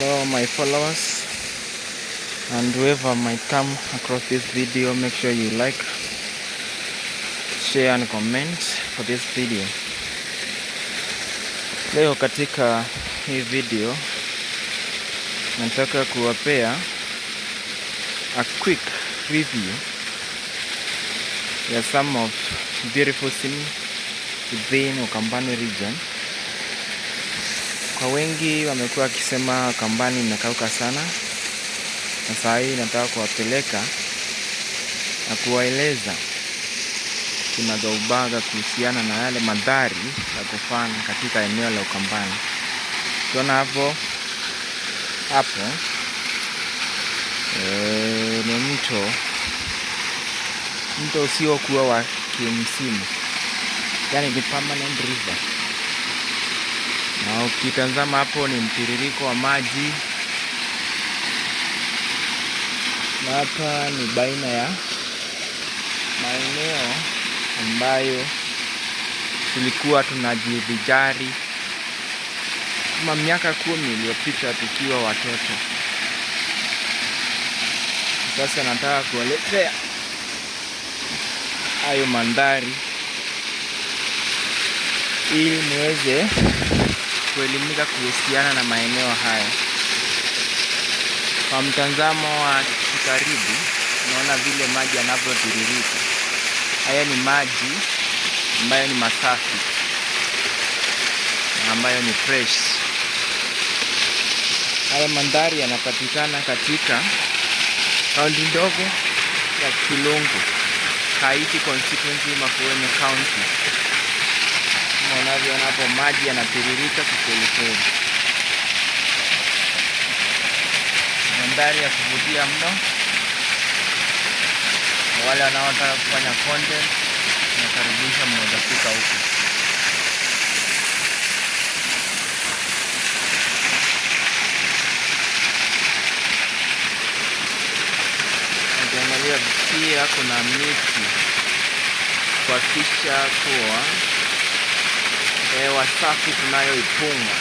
Hello my followers, and whoever might come across this video, make sure you like, share and comment for this video. Leo katika hii video nataka kuwapea a quick review ya some of beautiful scenes within Ukambani region. Kwa wengi wamekuwa wakisema Ukambani imekauka sana, na saa hii nataka kuwapeleka na kuwaeleza kinagaubaga kuhusiana na yale mandhari ya kufana katika eneo la Ukambani. Tunaona hapo ni mto usiokuwa wa kimsimu, yani ni permanent river. Na ukitazama hapo ni mtiririko wa maji, na hapa ni baina ya maeneo ambayo tulikuwa tunajivijari kama miaka 10 iliyopita tukiwa watoto. Sasa nataka kuelezea hayo mandhari ili niweze kuelimika kuhusiana na maeneo haya. Kwa mtazamo wa karibu, unaona vile maji yanavyotiririka. Haya ni maji ambayo ni masafi na ambayo ni fresh. Haya mandhari yanapatikana katika kaunti ndogo ya Kilungu, Kaiti constituency, Makueni County. Unavyoona hapo maji yanatiririka kikweli. Mandhari ya kuvutia mno. Wale wanaotaka kufanya content, nakaribisha mmoja fika huko. Ukiangalia pia kuna miti kuhakikisha kuwa hewa safi tunayoipunga